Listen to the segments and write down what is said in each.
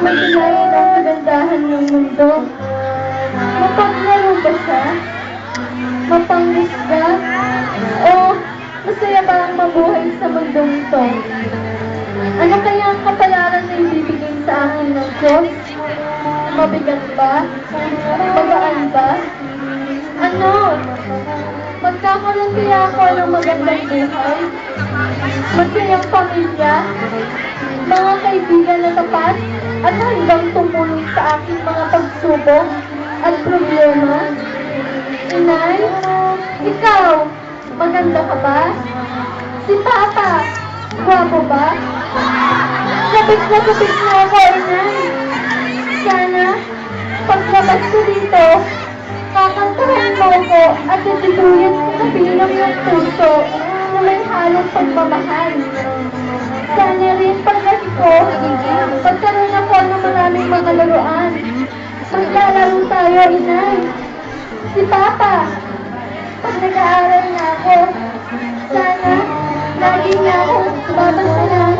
masilayan ang kagandahan ng mundo. Mapanglaro ba siya? Mapangisda? O masaya ba ang mabuhay sa mundong ito? Ano kaya ang kapalaran na ibibigay sa akin ng Diyos? Mabigat ba? Magaan ba? Ano? Magkakaroon kaya ako ng magandang buhay? Masayang pamilya? Mga kaibigan na tapat at hanggang tumulong sa aking mga pagsubok at problema? Inay, ikaw, maganda ka ba? Si Papa, gwapo ba? Kapit na ako, Inay. Sana, paglabas ko dito, kakantahan mo ko at itutulin ko sa bilang ng puso na may halong pagmamahal. Sana rin paglaki ko, pagkaroon ako ng maraming mga laruan. Maglalaro tayo, Inay. Si Papa, pag nag-aaral na ako, sana lagi niya akong babantayan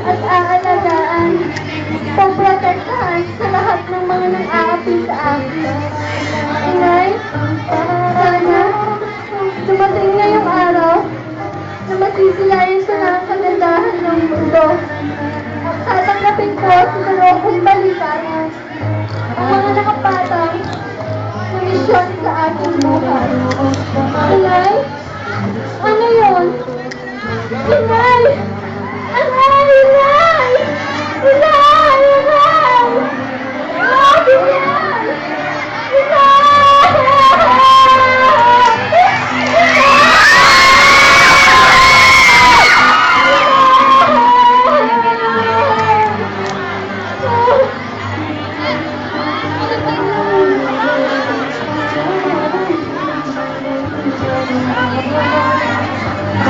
at aalagaan, pagprotektahan sa lahat ng mga nang-aapi sa akin. Inay, sana dumating na yung araw na masisilayan ko na ang kagandahan ng mundo. Tatanggapin ko sa dalawang balikan ang mga nakapatang na misyon sa aking buhay. Inay, ano yun? Inay! Inay! Inay! Inay! Inay! Oh, Inay!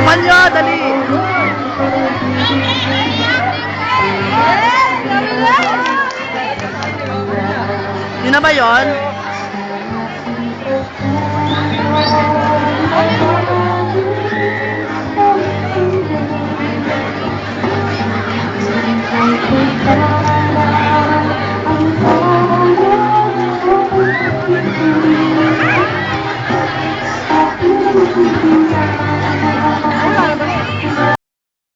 Panyo, dali! Yun na ba yun? Thank you.